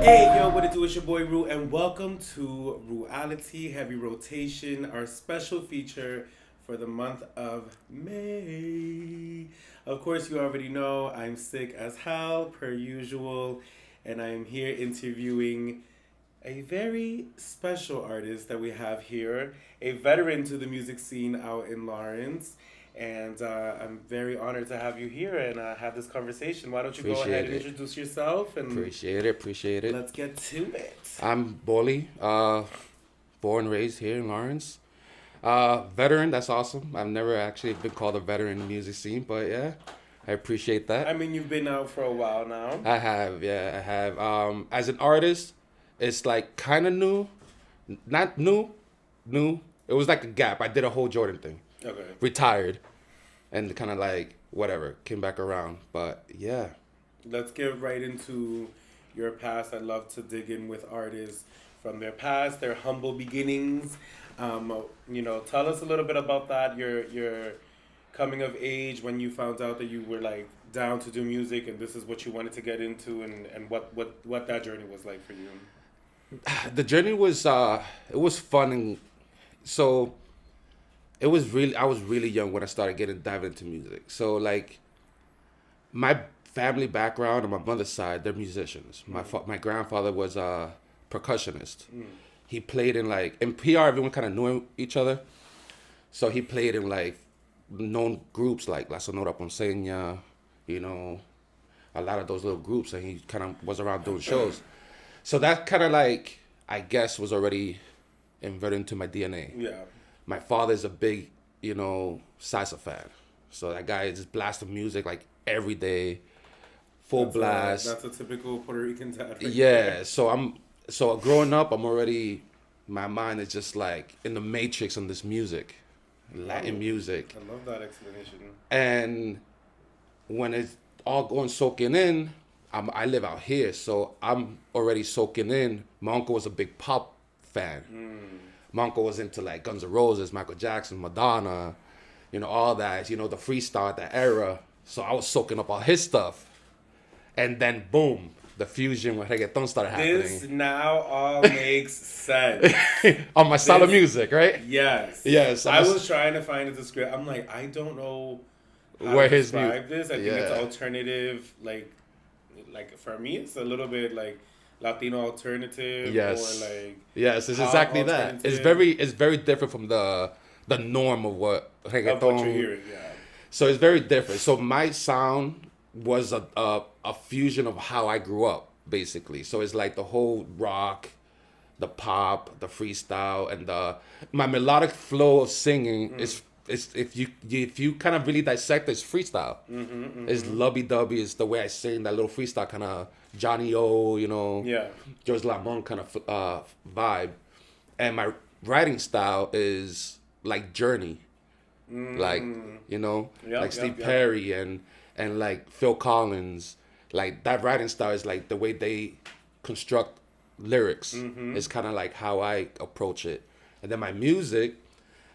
Hey, yo, what it do? It's your boy Rue, and welcome to Reality Heavy Rotation, our special feature for the month of May. Of course, you already know I'm sick as hell, per usual, and I'm here interviewing a very special artist that we have here, a veteran to the music scene out in Lawrence. And I'm very honored to have you here and have this conversation. Why don't you go ahead Appreciate and it. introduce yourself and Appreciate it. let's get to it. I'm Boly, born and raised here in Lawrence. Veteran, that's awesome. I've never actually been called a veteran in the music scene, but yeah, I appreciate I that. mean, you've been out for a while now. I have, yeah, I have. As an artist, it's like kind of new, not new, new. It was like a gap. I did a whole Jordan thing, Okay. retired, and kind of like whatever, came back around. But yeah, Let's get right into your past. I'd love to dig in with artists from their past, their humble beginnings. Tell us a little bit about that. Your coming of age when you found out that you were like down to do music and this is what you wanted to get into and what that journey was like for you. the journey was it was fun, and so it was really, I was really young when I started getting diving into music. So like my family background on my mother's side, they're musicians. My grandfather was a percussionist. He played in like in PR. Everyone kind of knew each other, so he played in like known groups like La Sonora Ponceña, you know, a lot of those little groups, and he kind of was around doing shows. So that kind of like I guess was already inverted into my DNA. Yeah. My father's a big, salsa fan. So that guy just blasting music like every day, full blast. That's a typical Puerto Rican dad. Right Yeah, there. so growing up, I'm already, my mind is just like in the matrix on this music, Latin music. I love that explanation. And when it's all going soaking in, I live out here, so I'm already soaking in. My uncle was a big pop fan. My uncle was into like Guns N' Roses, Michael Jackson, Madonna, all that, the freestyle at that era. So I was soaking up all his stuff. And then boom, the fusion with reggaeton started This happening. now all makes sense. On my style of This- music, right? Yes. Yes. I was trying to find a description. I'm like, I don't know how Where to his describe this. I think it's Yeah. alternative. Like for me, it's a little bit like Latino alternative. Yes. Or like Yes, it's pop exactly that. alternative It's very different from the norm of what of reggaeton. what you're hearing. Yeah. So it's very different. So my sound was a fusion of how I grew up, basically. So it's like the whole rock, the pop, the freestyle, and my melodic flow of singing is if you kind of really dissect it, it's freestyle. It's lubby dubby. It's the way I sing that little freestyle kind of Johnny O, Yeah. George Lamont kind of vibe. And my writing style is like Journey, like Yep, like Steve yep. Perry and like Phil Collins. Like that writing style is like the way they construct lyrics is kind of like how I approach it. And then my music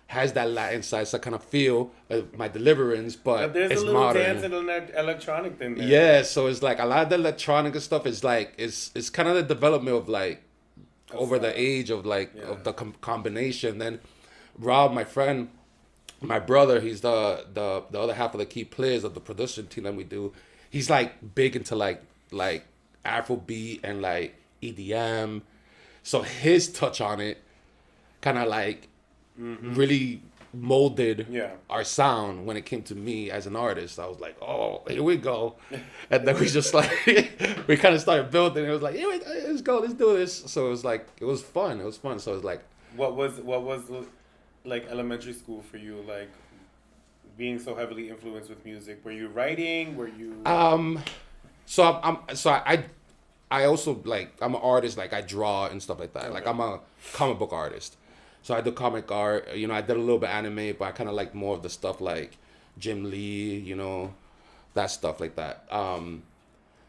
has that Latin side, so I kind of feel my deliverance, but There's it's a little modern. dance and electronic thing there. Yeah, so it's like a lot of the electronic stuff is like it's kind of the development of like over the age of like Yeah. of the combination. Then Rob, my friend, my brother, he's the other half of the key players of the production team that we do. He's like big into like Afrobeat and like EDM, so his touch on it kind of like really molded Yeah. our sound when it came to me as an artist. I was like, oh, here we go. And then we just like, we kind of started building. It was like, yeah, let's go, let's do this. So it was like, it was fun. So it was like, What was like elementary school for you? Like being so heavily influenced with music. Were you writing? Were you? I also like, I'm an artist, like I draw and stuff like that. Okay. Like I'm a comic book artist. So I do comic art, I did a little bit anime, but I kind of like more of the stuff like Jim Lee, that stuff like that.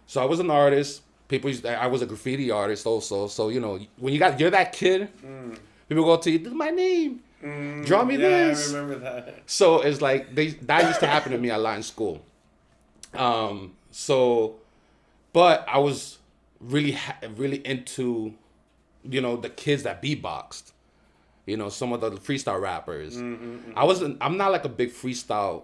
So I was an artist. I was a graffiti artist also. So, when you're that kid, people go to you, this is my name. Draw me this. I remember that. So it's like that used to happen to me a lot in school. But I was really into, the kids that beatboxed. Some of the freestyle rappers. I'm not like a big freestyle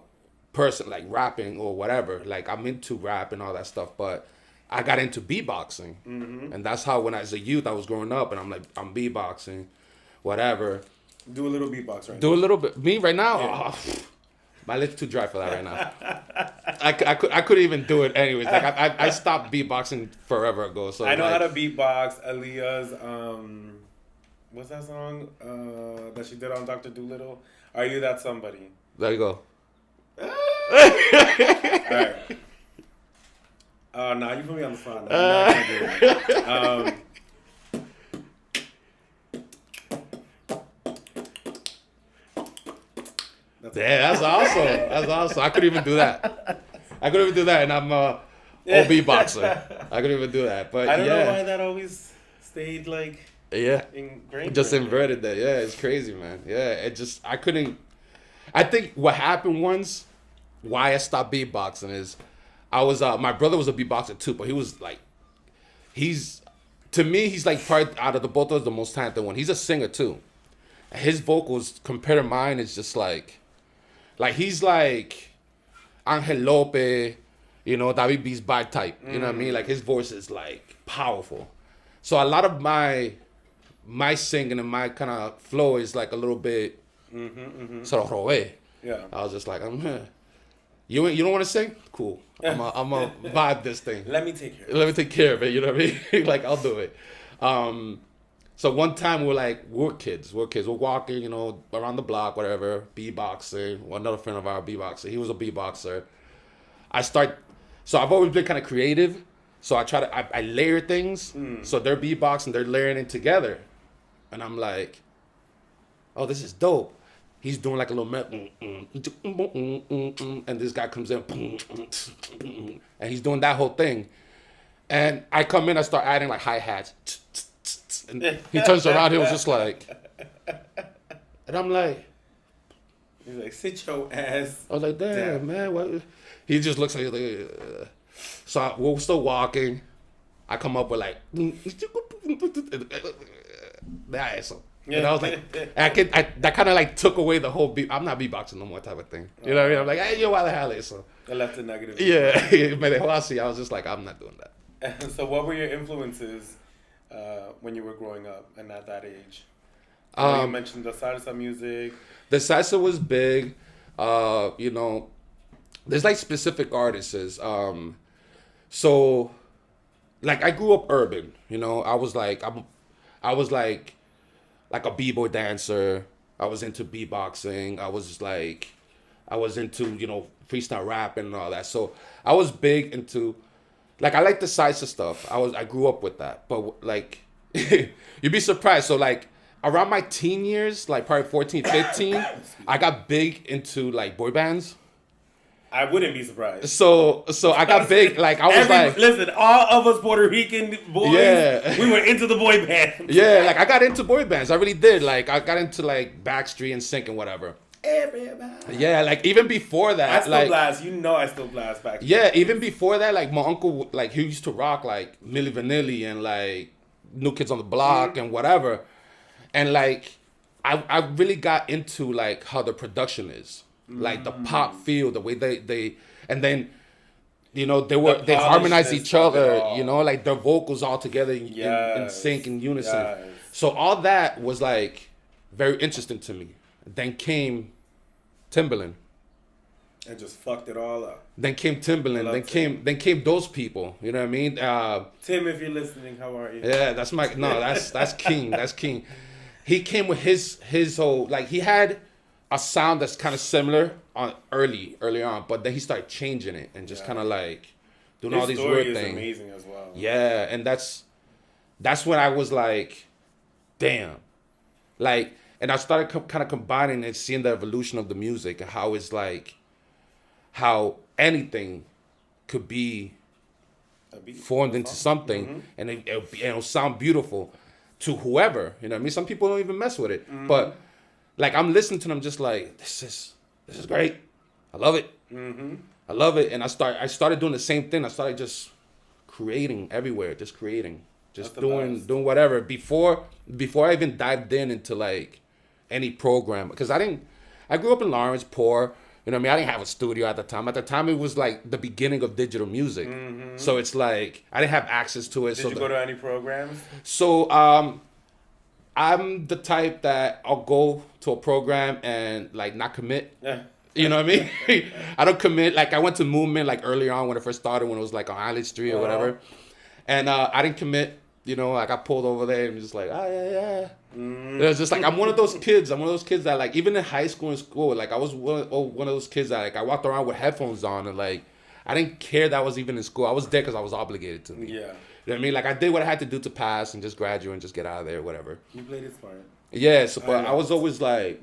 person, like rapping or whatever. Like I'm into rap and all that stuff, but I got into beatboxing, and that's how when I was a youth, I was growing up, and I'm beatboxing, whatever. Do a little beatbox right Do now. a little bit. Me right now. Yeah. My lips too dry for that right now. I couldn't even do it anyways. Like I stopped beatboxing forever ago. So I know how to beatbox. Aaliyah's what's that song that she did on Dr. Dolittle? Are You That Somebody? There you go. All right. Nah, you put me on the spot. Now. That's awesome. That's awesome. I couldn't even do that. And I'm a beatboxer. I couldn't even do that. But I don't know why that always stayed like ingrained. Just inverted that. Yeah, it's crazy, man. Yeah, I couldn't. I think what happened once, why I stopped beatboxing is, I was my brother was a beatboxer too, but he was like, to me he's like probably out of the both of us the most talented one. He's a singer too. His vocals compared to mine is just like he's like Angel Lopez, David Bisbal type. You know what I mean? Like his voice is like powerful. So a lot of my singing and my kind of flow is like a little bit sort of robé. Yeah. I was just like, you don't want to sing? Cool. I'm a vibe this thing. Let me take care of it. Let me take care of it. You know what I mean? Like I'll do it. So one time we're kids. We're walking, around the block, whatever, beatboxing. Another friend of ours, beatboxer. He was a beatboxer. So I've always been kind of creative. So I layer things. So they're beatboxing, they're layering it together. And I'm like, oh, this is dope. He's doing like a little and this guy comes in, and he's doing that whole thing. And I come in, I start adding like hi-hats. And he turns around, he was just like, and I'm like, he's like, sit your ass. I was like, damn, man, what? He just looks like, so we're still walking. I come up with like, that. And I was like, that kind of like took away the whole beat. I'm not beatboxing no more type of thing. You know what I mean? I'm like, hey, yo, why the hell is so? I left the negative. Yeah, I was just like, I'm not doing that. So what were your influences when you were growing up and at that age? You mentioned the salsa music. The salsa was big. There's like specific artists. So, like I grew up urban. I was like a b-boy dancer. I was into beatboxing. I was into freestyle rap and all that. So I was big into. Like, I like the salsa stuff. I grew up with that. But, like, you'd be surprised. So, like, around my teen years, like, probably 14, 15, I got big into, like, boy bands. I wouldn't be surprised. So I got big, like, I was listen, all of us Puerto Rican boys, we were into the boy band. Yeah, like, I got into boy bands. I really did. Like, I got into, like, Backstreet and Sync and whatever. Everybody. Yeah, like even before that, I still blast. I still blast back. Yeah, even before that, like my uncle, like he used to rock like Milli Vanilli and like New Kids on the Block and whatever, and like I really got into like how the production is, like the pop feel, the way they and then they harmonized each other, like their vocals all together in sync in unison. Yes. So all that was like very interesting to me. Then came Timbaland. And just fucked it all up. Then came Timbaland. Then came those people. You know what I mean? Tim, if you're listening, how are you? Yeah, that's King. That's King. He came with his whole, like, he had a sound that's kind of similar early on, but then he started changing it and just kind of like doing all these weird things. His story is amazing as well. Yeah, and that's when I was like, damn, like. And I started kind of combining and seeing the evolution of the music and how it's like, how anything could be formed into something and it'll sound beautiful to whoever. You know what I mean? Some people don't even mess with it. But like I'm listening to them just like, this is great. I love it. I love it. And I started doing the same thing. I started just creating everywhere, just creating, That's just the doing best. doing whatever. Before I even dived into like any program, because I grew up in Lawrence, poor. You know what I mean? I didn't have a studio at the time. At the time, it was like the beginning of digital music. So it's like I didn't have access to it. Did you go to any programs? So I'm the type that I'll go to a program and like not commit. Yeah. You know what I mean? I don't commit. Like I went to Movement like earlier on when it first started, when it was like on Island Street or whatever, and I didn't commit. You know, I got pulled over there and just like, oh yeah. It was just like I'm one of those kids. I'm one of those kids that like even in high school and school, like I was one of those kids that like I walked around with headphones on and like I didn't care that I was even in school. I was there because I was obligated to. Yeah. You know what I mean? Like I did what I had to do to pass and just graduate and just get out of there, whatever. You played it smart. Yeah, so but I was always like,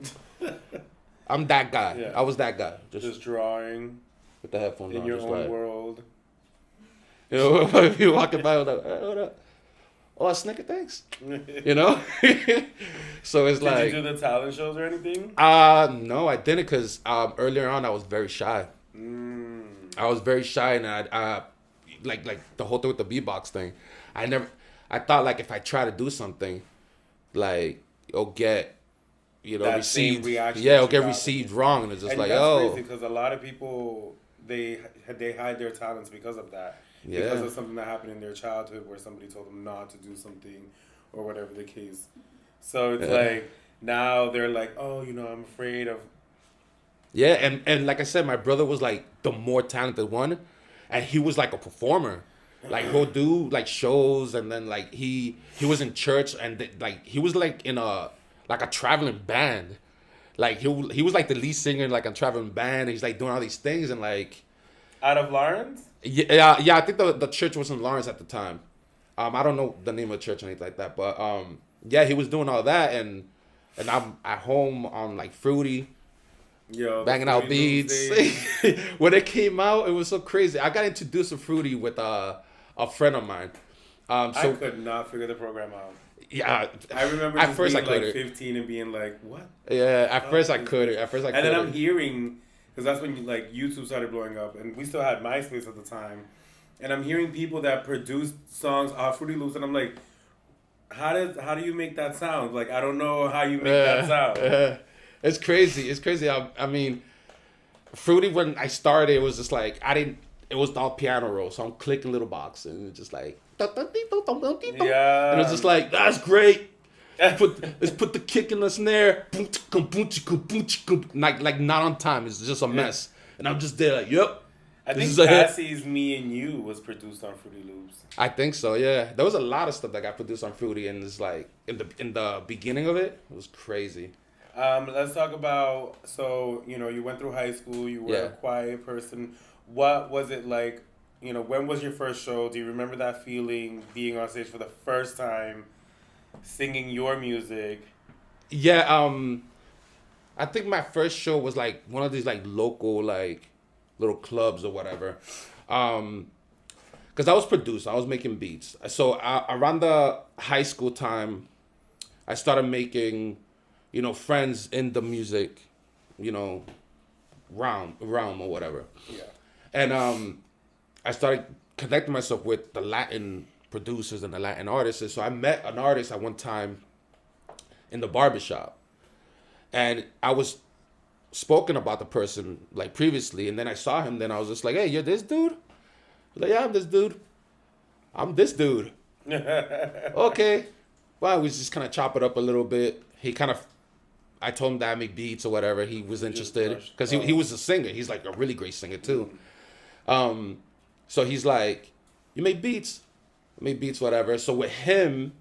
I'm that guy. Yeah. I was that guy. Just drawing with the headphones in on, your just own like, world. you know, if you walking by, like, hey, what up? Oh, Snicker, thanks. You know? So it's like... Did you do the talent shows or anything? No, I didn't because earlier on I was very shy. I was very shy and I like the whole thing with the beatbox thing. I thought like if I try to do something, like it'll get, you know, That received. same reaction Yeah, it'll that you get got. received wrong. And it's just And like, that's oh. crazy because a lot of people, they hide their talents because of that. Yeah. Because of something that happened in their childhood where somebody told them not to do something or whatever the case. So it's like now they're like, oh, you know, I'm afraid of. Yeah, and like I said, my brother was like the more talented one, and he was like a performer. Like he'll do like shows, and then like he was in church, and like he was like in a traveling band. Like he was like the lead singer in like a traveling band. And he's like doing all these things and like. Out of Lawrence? Yeah. I think the church was in Lawrence at the time. I don't know the name of the church or anything like that, but yeah, he was doing all that, and I'm at home on like Fruity, banging out beats. When it came out, it was so crazy. I got introduced to Fruity with a friend of mine. I could not figure the program out. Yeah, I remember at just first being I like couldn't. 15 and being like, what? Yeah, at first I couldn't. And then I'm hearing, because that's when like YouTube started blowing up, and we still had MySpace at the time, and I'm hearing people that produced songs off Fruity Loops, and I'm like, how do you make that sound? Like I don't know how you make that sound. It's crazy. It's crazy. I mean, Fruity, when I started, it was just like it was all piano roll, so I'm clicking little boxes, and it's just like Yeah. and it's just like that's great. Let's put the kick in the snare, like not on time. It's just a mess, and I'm just there like, yep. I think a hit. Cassie's "Me and You" was produced on Fruity Loops. I think so. Yeah, there was a lot of stuff that got produced on Fruity, and it's like in the beginning of it was crazy. Let's talk about, so, you know, you went through high school, you were a quiet person. What was it like, you know, when was your first show? Do you remember that feeling, being on stage for the first time, singing your music? Yeah, I think my first show was like one of these like local like little clubs or whatever. Because I was produced, I was making beats. So around the high school time, I started making, you know, friends in the music, you know, realm or whatever. Yeah. And I started connecting myself with the Latin producers and the Latin artists. And so I met an artist at one time in the barbershop. And I was spoken about the person like previously. And then I saw him. Then I was just like, hey, you're this dude? I was like, yeah, I'm this dude. I'm this dude. Okay. Well, we just kind of chop it up a little bit. I told him that I make beats or whatever. He was interested because he was a singer. He's like a really great singer too. So he's like, you make beats? I make beats, whatever. So with him,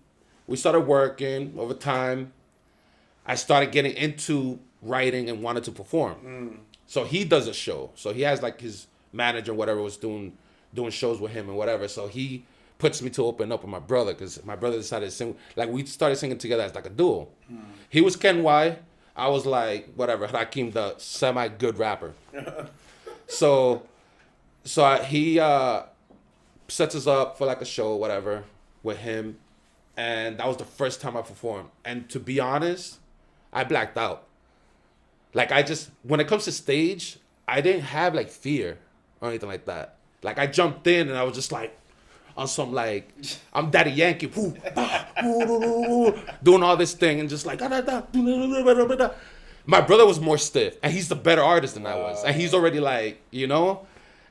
we started working over time. I started getting into writing and wanted to perform. So he does a show. So he has like his manager, whatever, was doing shows with him and whatever. So he puts me to open up with my brother because my brother decided to sing. Like we started singing together as like a duo. He was Ken Y. I was like, whatever, Hakeem, the semi-good rapper. So he sets us up for like a show, whatever, with him. And that was the first time I performed. And to be honest, I blacked out. Like when it comes to stage, I didn't have like fear or anything like that. Like I jumped in and I was just like, on some like I'm Daddy Yankee, woo, bah, woo, doing all this thing and just like my brother was more stiff and he's the better artist than I was, and he's already like, you know,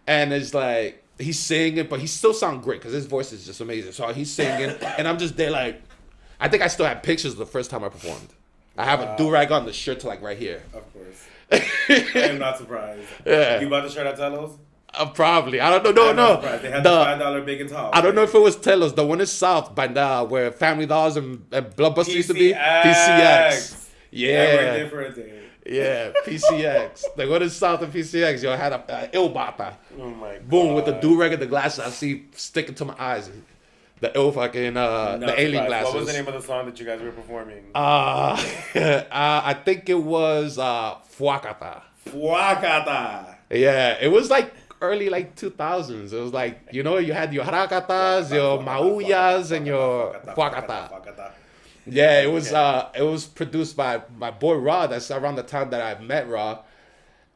and it's like he's singing, but he still sounds great because his voice is just amazing. So he's singing and I'm just there like, I think I still have pictures of the first time I performed. I have a do-rag on, the shirt to like right here. Of course. I am not surprised. Yeah. You bought the shirt at Telos? Probably. I don't know. No. They had the $5 big and tall. I don't know if it was Telos. The one in South by now, where Family Dolls and Blockbuster used to be. PCX. Yeah. Yeah, PCX. The one in South and PCX, yo, I had a Ilbata. Oh my God. Boom, with the do-rag and the glasses I see sticking to my eyes. The ill fucking, the alien glasses. What was the name of the song that you guys were performing? I think it was Fuacata. Fuacata. Yeah, it was like early like 2000s. It was like, you know, you had your haracatas, your maullas, and your fuacata. Yeah, it was produced by my boy Ra. That's around the time that I met Ra.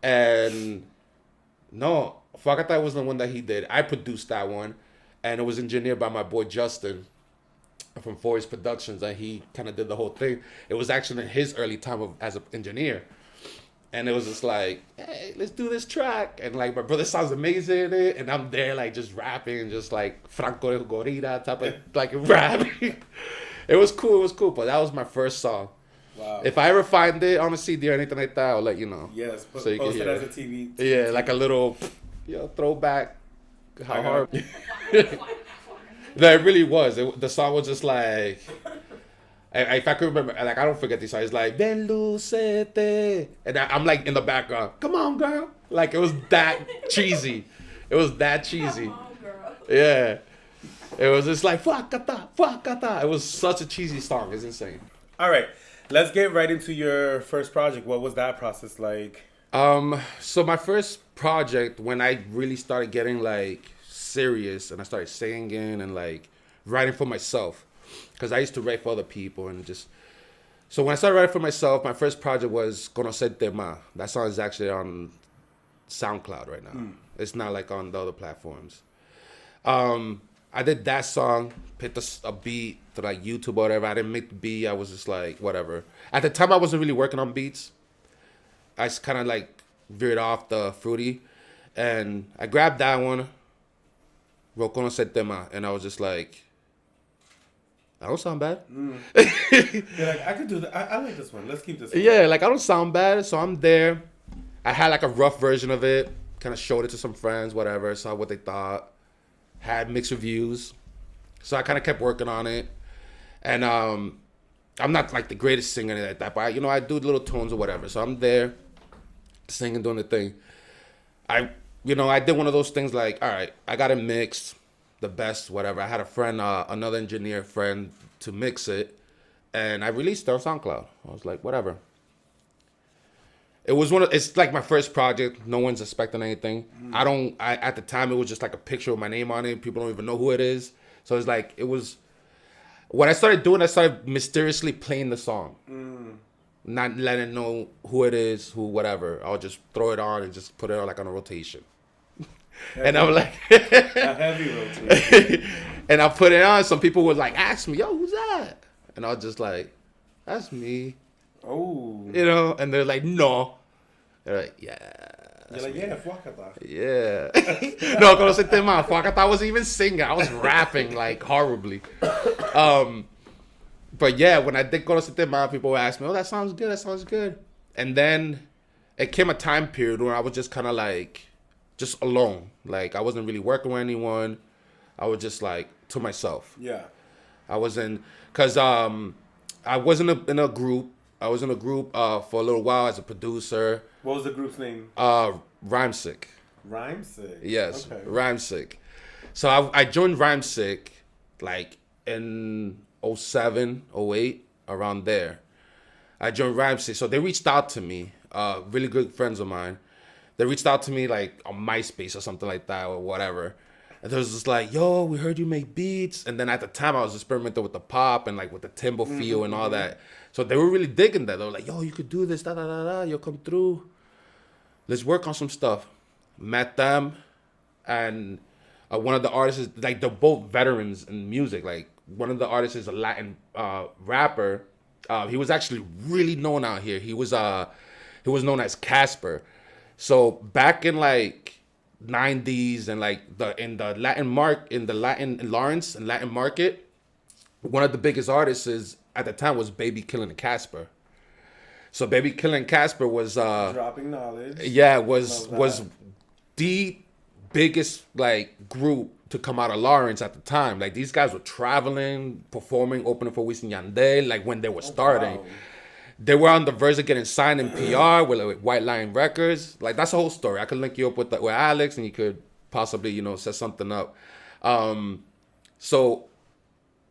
And no, fuacata was the one that he did. I produced that one, and it was engineered by my boy Justin from Forest Productions, and he kind of did the whole thing. It was actually in his early time as an engineer. And it was just like, hey, let's do this track. And like, my brother sounds amazing in it. And I'm there like just rapping, just like Franco de Gorilla type of like rapping. It was cool. But that was my first song. Wow. If I ever find it on a CD or anything like that, I'll let you know. Yes, so you post can it hear as a TV. Yeah, like a little, throwback. How hard. No, it really was. The song was just like... If I could remember, like I don't forget these songs. It's like "Ven lucete," and I'm like in the background. Come on, girl! Like it was that cheesy. It was that cheesy. Come on, girl. Yeah, it was just like fuck. It was such a cheesy song. It's insane. All right, let's get right into your first project. What was that process like? So my first project, when I really started getting like serious and I started singing and like writing for myself. Because I used to write for other people and just... So when I started writing for myself, my first project was Conocerte Ma. That song is actually on SoundCloud right now. It's not like on the other platforms. I did that song, picked a beat to like YouTube or whatever. I didn't make the beat. I was just like, whatever. At the time, I wasn't really working on beats. I just kind of like veered off the Fruity. And I grabbed that one, wrote Conocerte Ma, and I was just like... I don't sound bad. You're like, I could do that. I like this one. Let's keep this one. Yeah, like I don't sound bad. So I'm there. I had like a rough version of it. Kind of showed it to some friends, whatever. Saw what they thought. Had mixed reviews. So I kind of kept working on it. And I'm not like the greatest singer like that. But I do little tones or whatever. So I'm there singing, doing the thing. I did one of those things like, all right, I got it mixed. The best, whatever. I had a friend, another engineer friend, to mix it, and I released it on SoundCloud. I was like, whatever. It's like my first project. No one's expecting anything. At the time, it was just like a picture with my name on it. People don't even know who it is. So it's like, what I started doing, I started mysteriously playing the song. Not letting know who it is, whatever. I'll just throw it on and just put it on like on a rotation. And I'm like, a heavy rotation. And I put it on. Some people would like ask me, "Yo, who's that?" And I was just like, "That's me." Oh. And they're like, "No." They're like, "Yeah." You're like, "Yeah, fuacata." Yeah. No, Conocerte Ma. Fuacata, I wasn't even singing. I was rapping like horribly. But yeah, when I did Conocerte Ma, people would ask me, "Oh, that sounds good." And then it came a time period where I was just kind of like. Just alone. Like, I wasn't really working with anyone. I was just, like, to myself. Yeah. I wasn't... Because I wasn't in a group. I was in a group for a little while as a producer. What was the group's name? Rhymesick. Rhymesick? Yes, okay. Rhymesick. So I joined Rhymesick, like, in 07, 08, around there. I joined Rhymesick. So they reached out to me, really good friends of mine. They reached out to me like on MySpace or something like that or whatever. And they was just like, yo, we heard you make beats. And then at the time I was experimenting with the pop and like with the timbre feel and all that. So they were really digging that. They were like, yo, you could do this, you'll come through. Let's work on some stuff. Met them. And One of the artists is like they're both veterans in music. Like one of the artists is a Latin rapper. He was actually really known out here. He was known as Casper. So back in like 90s and like the Latin Lawrence and Latin market, one of the biggest artists is at the time was Baby Killing and Casper. So Baby Killing Casper was dropping knowledge. Yeah, was the biggest like group to come out of Lawrence at the time. Like these guys were traveling, performing, opening for Wisin Yandel. Like when they were starting, wow. they were on the verge of getting signed in PR with White Lion Records. Like that's a whole story. I could link you up with Alex, and you could possibly set something up. So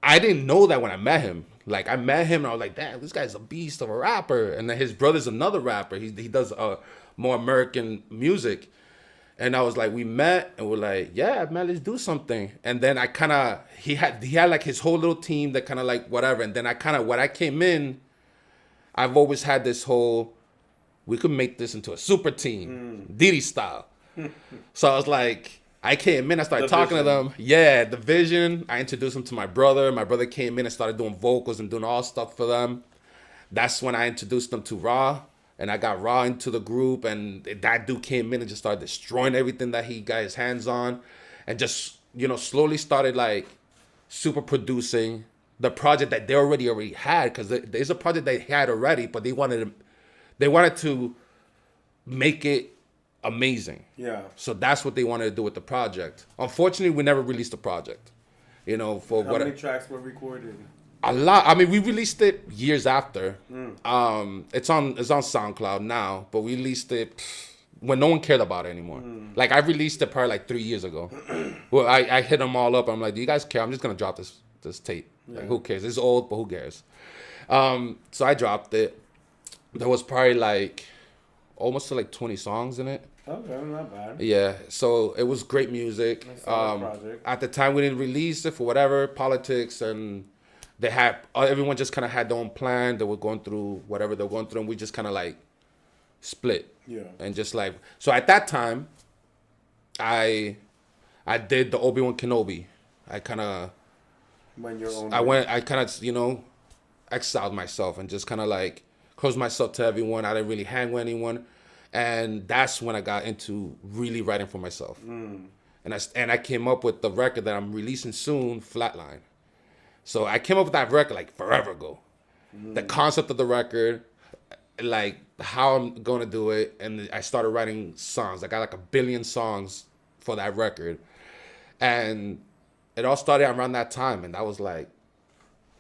I didn't know that when I met him. Like I met him and I was like, damn, this guy's a beast of a rapper. And then his brother's another rapper. He does more American music. And I was like, we met and we're like, yeah, man, let's do something. And then I kind of, he had like his whole little team that kind of like whatever. And then when I came in, I've always had this whole, we could make this into a super team, Diddy style. So I was like, I came in, I started talking to them. Yeah, the vision. I introduced them to my brother. My brother came in and started doing vocals and doing all stuff for them. That's when I introduced them to Raw. And I got Raw into the group, and that dude came in and just started destroying everything that he got his hands on, and just slowly started like super producing the project that they already had, because there's a project they had already, but they wanted to make it amazing. Yeah. So that's what they wanted to do with the project. Unfortunately, we never released the project. For how many tracks were recorded? A lot. I mean, we released it years after. It's on SoundCloud now, but we released it when no one cared about it anymore. Like I released it probably like 3 years ago. Well, I hit them all up. I'm like, do you guys care? I'm just gonna drop this tape. Yeah. Like, who cares? It's old, but who cares? So I dropped it. There was probably like almost like 20 songs in it. Okay, not bad. Yeah, so it was great music. At the time, we didn't release it for whatever politics and. They had everyone just kind of had their own plan. They were going through whatever they're going through, and we just kind of like split. Yeah. And just like so, at that time, I did the Obi-Wan Kenobi. I kind of went your own. I kind of exiled myself and just kind of like closed myself to everyone. I didn't really hang with anyone, and that's when I got into really writing for myself. And I came up with the record that I'm releasing soon, Flatline. So I came up with that record like forever ago. The concept of the record, like how I'm going to do it. And I started writing songs. I got like 1 billion songs for that record. And it all started around that time. And that was like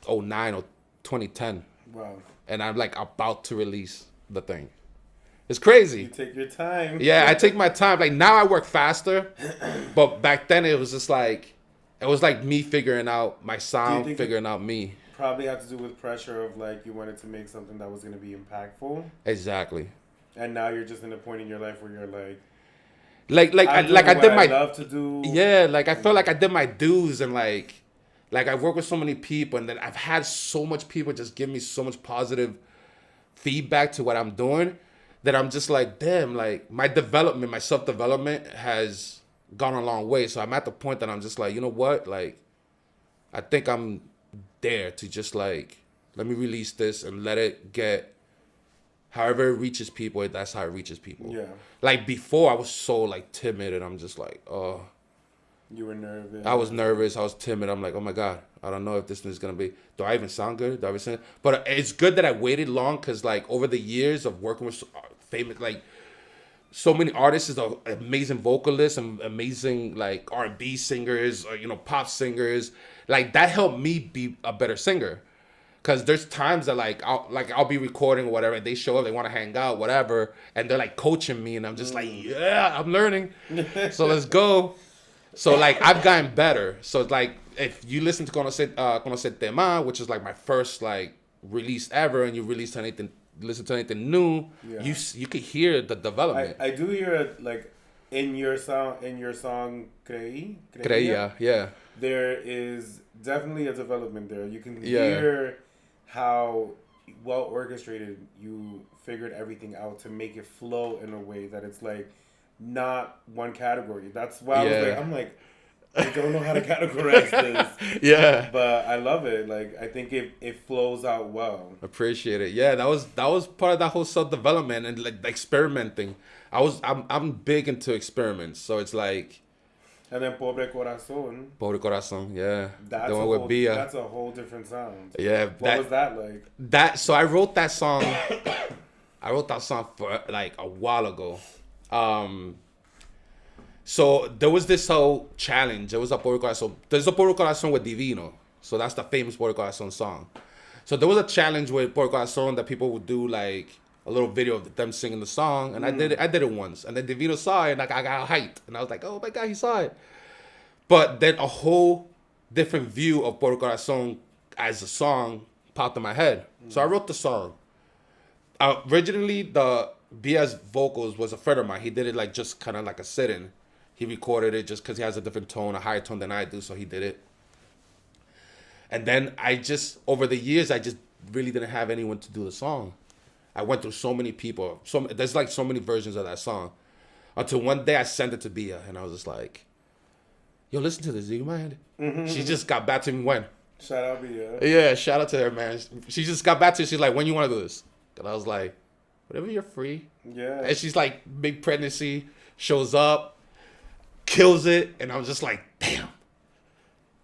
2009 or 2010. Wow. And I'm like about to release the thing. It's crazy. You take your time. Yeah, I take my time. Like now I work faster. But back then it was just like, it was like me figuring out my sound, figuring out me. Probably had to do with pressure of like you wanted to make something that was going to be impactful. Exactly. And now you're just in a point in your life where you're I did my love to do. Yeah, like I felt like I did my dues and like I work with so many people and then I've had so much people just give me so much positive feedback to what I'm doing that I'm just like, damn, like my self-development has gone a long way. So I'm at the point that I'm just like, you know what? Like, I think I'm there to just like, let me release this and let it get, however it reaches people, that's how it reaches people. Yeah. Like before I was so like timid and I'm just like, oh. You were nervous. I was nervous. I was timid. I'm like, oh my God, I don't know if this is going to be, do I even sound good? Do I even sound, but it's good that I waited long because like over the years of working with famous, like, so many artists are amazing vocalists and amazing like R&B singers or pop singers. Like that helped me be a better singer. Cause there's times that I'll be recording or whatever, and they show up, they want to hang out, whatever, and they're like coaching me, and I'm just like, yeah, I'm learning. So let's go. So like I've gotten better. So like if you listen to Conoce Tema, which is like my first like release ever, and you listen to anything new, yeah. you could hear the development. I do hear it like in your song Creía, yeah. There is definitely a development there. You can hear how well orchestrated you figured everything out to make it flow in a way that it's like not one category. That's why I'm like, I don't know how to categorize this. Yeah. But I love it. Like, I think it flows out well. Appreciate it. Yeah, that was part of that whole self development and like the experimenting. I'm big into experiments, so it's like And then Pobre Corazon. Pobre Corazon, yeah. That's The a one with whole. Bia. That's a whole different sound. Yeah, What was that like? so I wrote that song. I wrote that song for like a while ago. So there was this whole challenge. There was a Pobre Corazon. There's a Pobre Corazon with Divino. So that's the famous Pobre Corazon song. So there was a challenge with Pobre Corazon that people would do like a little video of them singing the song, and I did it once, and then Divino saw it, and like I got hyped, and I was like, oh my god, he saw it. But then a whole different view of Pobre Corazon as a song popped in my head. So I wrote the song. Originally, the Bia's vocals was a friend of mine. He did it like just kind of like a sit-in. He recorded it just because he has a different tone, a higher tone than I do, so he did it. And then over the years, I just really didn't have anyone to do the song. I went through so many people. There's like so many versions of that song. Until one day I sent it to Bia, and I was just like, yo, listen to this, do you mind? Mm-hmm. She just got back to me when? Shout out Bia. Yeah, shout out to her, man. She just got back to me. She's like, when you want to do this? And I was like, whatever you're free. Yeah. And she's like, big pregnancy, shows up, kills it, and I was just like, damn,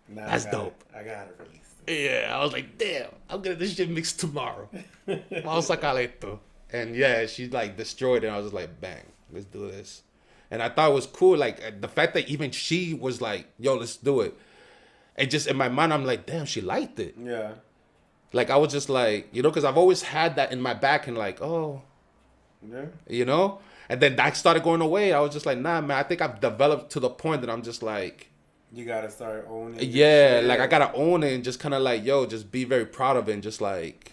that's dope. I got it released. Yeah, I was like, damn, I'm gonna this shit mixed tomorrow. Vamos a sacarle esto. And yeah, she like destroyed it. And I was just like, bang, let's do this. And I thought it was cool, like the fact that even she was like, yo, let's do it. And just in my mind, I'm like, damn, she liked it. Yeah. Like I was just like, because I've always had that in my back and like, oh, yeah, And then that started going away. I was just like, nah, man, I think I've developed to the point that I'm just like, you gotta start owning. Yeah, like I gotta own it and just kind of like, yo, just be very proud of it and just like,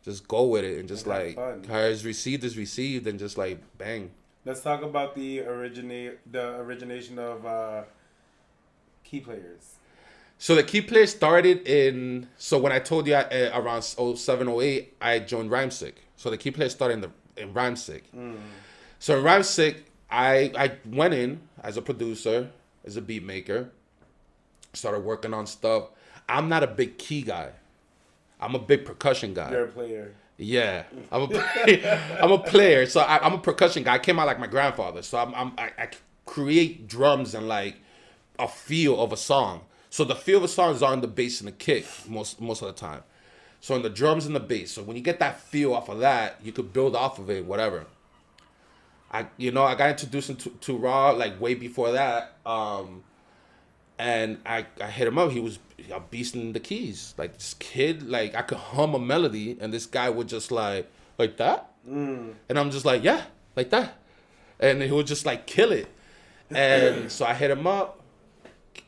just go with it and just like, how it's received is received and just like, bang. Let's talk about the origination of Key Players. So the Key Players started so when I told you around 07, 08, I joined Rhymesick. So the Key Players started in Rhymesick. So in Rhymesick, I went in as a producer, as a beat maker, started working on stuff. I'm not a big key guy. I'm a big percussion guy. You're a player. Yeah, I'm a player. So I'm a percussion guy. I came out like my grandfather. So I create drums and like a feel of a song. So the feel of a song is on the bass and the kick most of the time. So in the drums and the bass. So when you get that feel off of that, you could build off of it, whatever. I got introduced to Raw like way before that. And I hit him up. He was a beast in the keys. Like this kid, like I could hum a melody, and this guy would just like that. And I'm just like, yeah, like that. And he would just like kill it. And so I hit him up.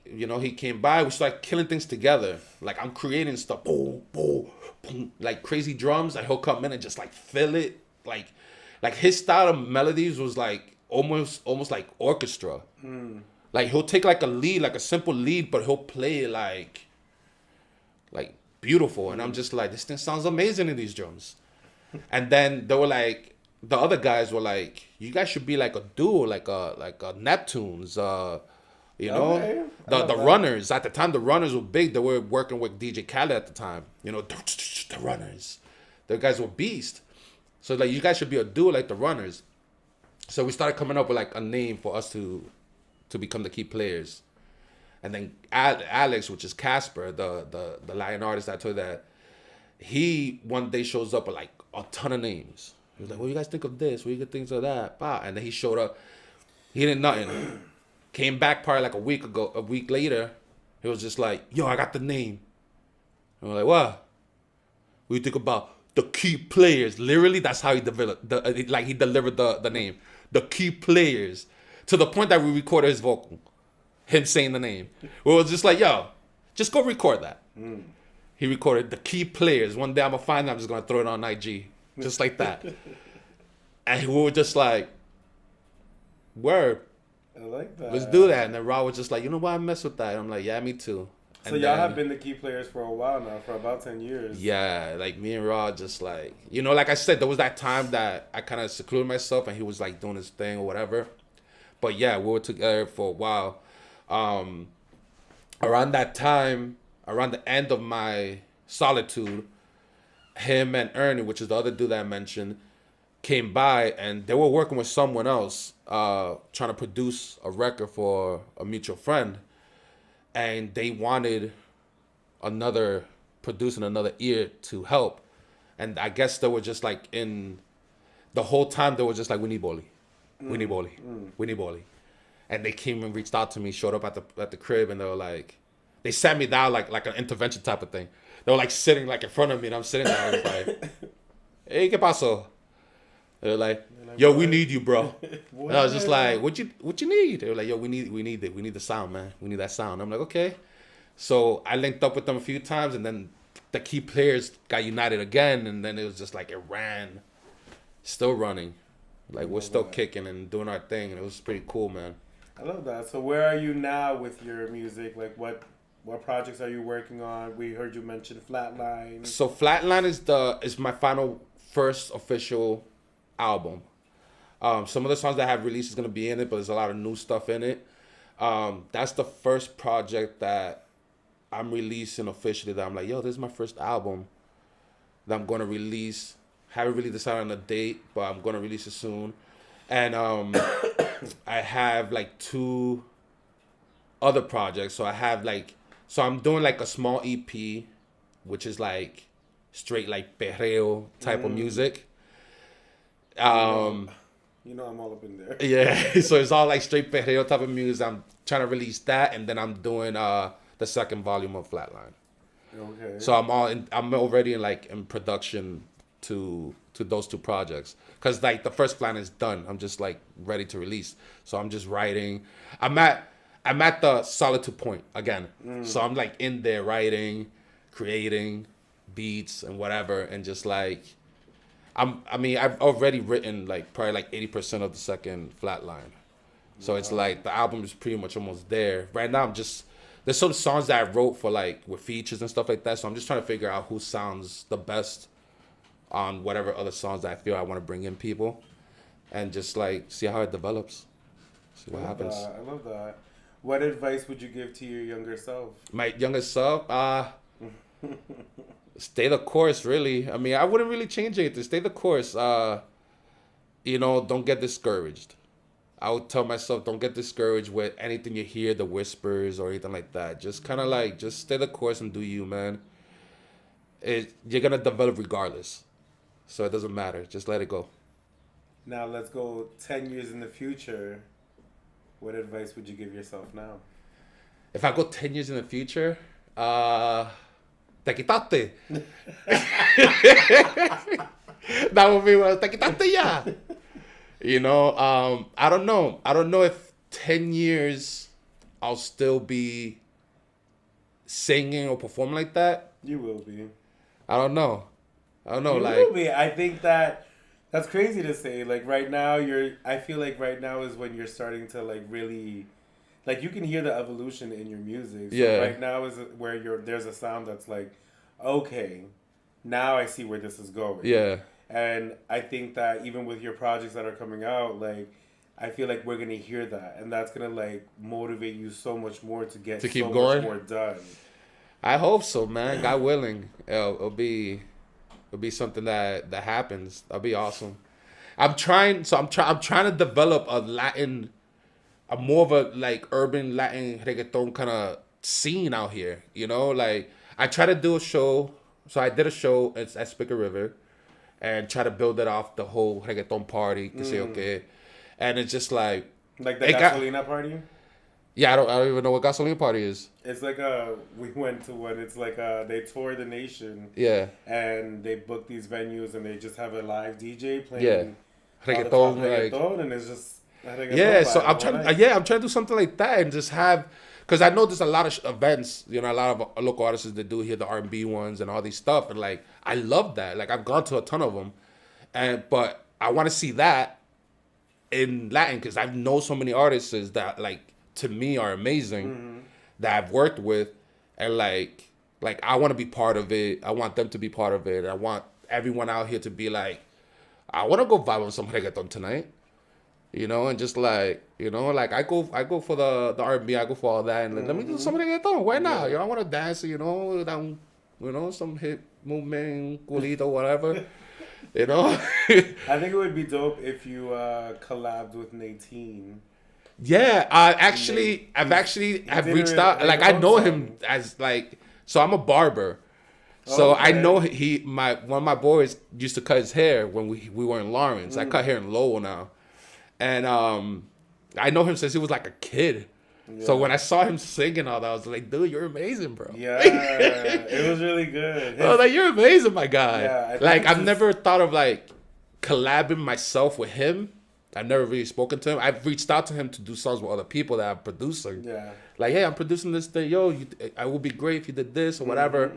He came by. We started killing things together. Like I'm creating stuff, boom, boom, boom, like crazy drums. Like he'll come in and just like fill it. Like his style of melodies was like almost like orchestra. Like he'll take like a lead, like a simple lead, but he'll play it like beautiful. And I'm just like, this thing sounds amazing in these drums. And then they were like, the other guys were like, you guys should be like a duo, like a Neptunes, Okay. The Runners. At the time, the Runners were big. They were working with DJ Khaled at the time. The Runners. The guys were beast. So like, you guys should be a duo like the Runners. So we started coming up with like a name for us to become the Key Players. And then Alex, which is Casper, the Latin artist I told you that, he one day shows up with like a ton of names. He was like, what do you guys think of this? What do you think of that? And then he showed up. He didn't nothing. Came back probably like a week later. He was just like, yo, I got the name. And we're like, what? What do you think about the Key Players? Literally, that's how he developed he delivered the name. The Key Players. To the point that we recorded his vocal. Him saying the name. We was just like, yo, just go record that. He recorded the Key Players. One day I'm going to find it. I'm just going to throw it on IG. Just like that. And we were just like, word. I like that. Let's do that. And then Raw was just like, you know what? I mess with that. I'm like, yeah, me too. So y'all have been the Key Players for a while now, for about 10 years. Yeah, like me and Raw just like, like I said, there was that time that I kind of secluded myself and he was like doing his thing or whatever. But yeah, we were together for a while. around that time, around the end of my solitude, him and Ernie, which is the other dude that I mentioned, came by and they were working with someone else, trying to produce a record for a mutual friend, and they wanted another producing another ear to help, and I guess they were just like in the whole time they were just like, we need Boly, we need Boly, we need Boly, and they came and reached out to me, showed up at the crib, and they were like, they sat me down like an intervention type of thing. They were like sitting like in front of me, and I'm sitting there. I was like, "Hey, qué pasó?" They were like, "Yo, we need you, bro." And I was just like, "What you need?" They were like, "Yo, we need it. We need the sound, man. We need that sound." I'm like, "Okay." So I linked up with them a few times, and then the key players got united again, and then it was just like it ran, still running, like we're still kicking and doing our thing, and it was pretty cool, man. I love that. So where are you now with your music? Like what projects are you working on? We heard you mention Flatline. So Flatline is my final first official album. Some of the songs that I have released is gonna be in it, but there's a lot of new stuff in it. That's the first project that I'm releasing officially. That I'm like, yo, this is my first album that I'm gonna release. Haven't really decided on a date, but I'm gonna release it soon. And I have like 2 other projects. So I'm doing like a small EP, which is like straight like perreo type of music. You know I'm all up in there. Yeah, so it's all like straight perreo type of music. I'm trying to release that, and then I'm doing the second volume of Flatline. Okay. So I'm already in production to those 2 projects, because like the first Flatline is done. I'm just like ready to release. So I'm just writing. I'm at the solitude point again. So I'm like in there writing, creating beats and whatever, and just like I've already written like probably like 80% of the second Flatline. So it's like the album is pretty much almost there. Right now there's some songs that I wrote for like with features and stuff like that. So I'm just trying to figure out who sounds the best on whatever other songs that I feel I want to bring in people, and just like see how it develops. See what happens. I love that. What advice would you give to your younger self? My younger self, stay the course, really. I mean, I wouldn't really change anything. Stay the course. Don't get discouraged. I would tell myself, don't get discouraged with anything you hear, the whispers or anything like that. Just kind of like, just stay the course and do you, man. You're going to develop regardless. So it doesn't matter. Just let it go. Now let's go 10 years in the future. What advice would you give yourself now? If I go 10 years in the future, te quitaste. That would be well, te quitaste ya. I don't know. I don't know if 10 years I'll still be singing or performing like that. You will be. I don't know. You will be. I think that's crazy to say. Like right now, I feel like right now is when you're starting to like really, like you can hear the evolution in your music. So Yeah. Right now is where there's a sound that's like, okay, now I see where this is going. Yeah. And I think that even with your projects that are coming out, like, I feel like we're gonna hear that, and that's gonna like motivate you so much more to get To keep so going? much more done. I hope so, man. God willing, it'll be something that happens. That'll be awesome. I'm trying to develop a more of a like urban Latin reggaeton kind of scene out here. Like I try to do a show. So I did a show at Spicker River, and try to build it off the whole reggaeton party. Que sé yo qué. And it's just like the Gasolina party. Yeah, I don't even know what Gasolina party is. It's like we went to one. It's like they tour the nation. Yeah. And they book these venues, and they just have a live DJ playing. Yeah. Reggaeton, and it's just. So I'm trying to do something like that, and just have, because I know there's a lot of events, a lot of local artists that do here, the R&B ones and all these stuff, and like I love that. Like I've gone to a ton of them, but I want to see that in Latin, because I know so many artists that like to me are amazing that I've worked with, and like I want to be part of it. I want them to be part of it. I want everyone out here to be like, I want to go vibe on some reggaeton tonight. you know, and just like, you know, like I go for the R&B, I go for all that, and let me do some of the reggaeton. Why not? Yeah. You know, I want to dance, you know, down, you know, some hip movement, culito, whatever, you know. I think it would be dope if you collabed with Natine. Yeah, I've did reached a out. Like I reggaeton know song. him as like, so I'm a barber. Oh, So I okay. know one of my boys used to cut his hair when we were in Lawrence. I cut hair in Lowell now, and I know him since he was like a kid. So Yeah. when I saw him singing all that, I was like, dude, you're amazing, bro. Yeah, it was really good. I was like, you're amazing, my guy. Yeah, I think Like it's I've just- never thought of like collabing myself with him. I've never really spoken to him. I've reached out to him to do songs with other people that I'm producing. Yeah. Like, hey, I'm producing this thing. Yo, I would be great if you did this or whatever.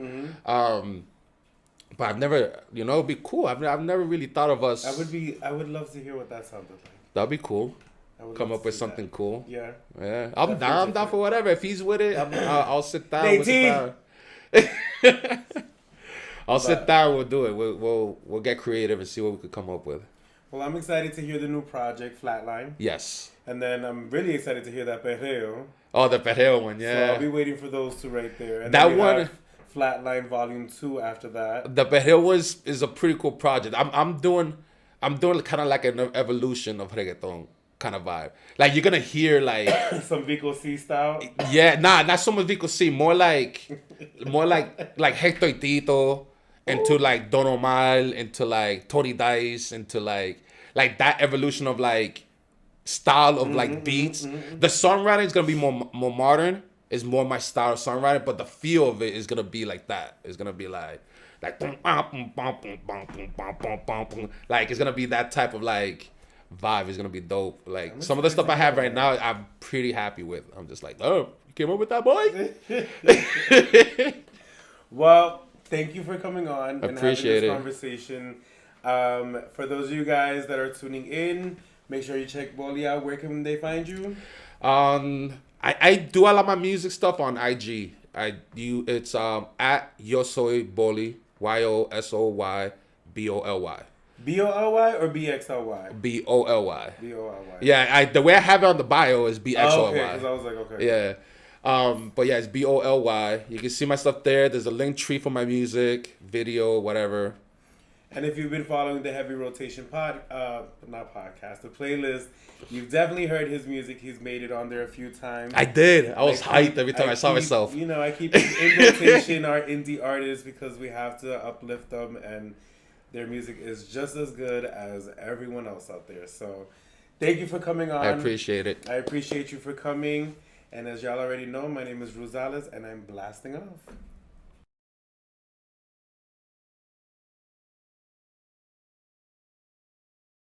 But I've never, you know, it'd be cool. I've never really thought of us. I would love to hear what that sounded like. That'd be cool. I would Come love up to with see something that. cool. Yeah. Yeah, I'm Definitely down. I'm down for whatever. If he's with it, I'll sit down. We'll sit down. I'll sit down. We'll do it. We'll get creative and see what we could come up with. Well, I'm excited to hear the new project, Flatline. Yes. And then I'm really excited to hear that Perreo. Oh, the Perreo one, So yeah. I'll be waiting for those two right there. And That then we one- have Flatline Volume 2 after that. The Perreo is a pretty cool project. I'm doing kind of like an evolution of reggaeton kind of vibe. Like you're gonna hear like Some Vico C style. yeah, not so much Vico C, more like Hector y Tito, into like Don Omar, into like Tony Dice, into like that evolution of like style of like beats. The songwriting is gonna be more modern. It's more my style of songwriting, but the feel of it is gonna be like that. It's gonna be like it's gonna be that type of like vibe. Is gonna be dope. Like some of the stuff I have right now, I'm pretty happy with. I'm just like, oh, you came up with that, boy. Well, thank you for coming on and Appreciate having it. this conversation. For those of you guys that are tuning in, make sure you check Boly out. Where can they find you? I do a lot of my music stuff on IG. It's at Yo Soy Boly, YOSOY BOLY. BOLY or BXLY? BOLY. BOLY. Yeah, the way I have it on the bio is Oh, BXLY. okay, because I was like, okay. Yeah. But yeah, it's BOLY. You can see my stuff there. There's a link tree for my music, video, whatever. And if you've been following the Heavy Rotation the playlist, you've definitely heard his music. He's made it on there a few times. I did. I was hyped every time I saw keep- myself. You know, I keep in rotation our indie artists because we have to uplift them, and their music is just as good as everyone else out there. So, thank you for coming on. I appreciate it. I appreciate you for coming. And as y'all already know, my name is Rue Zalez, and I'm blasting off.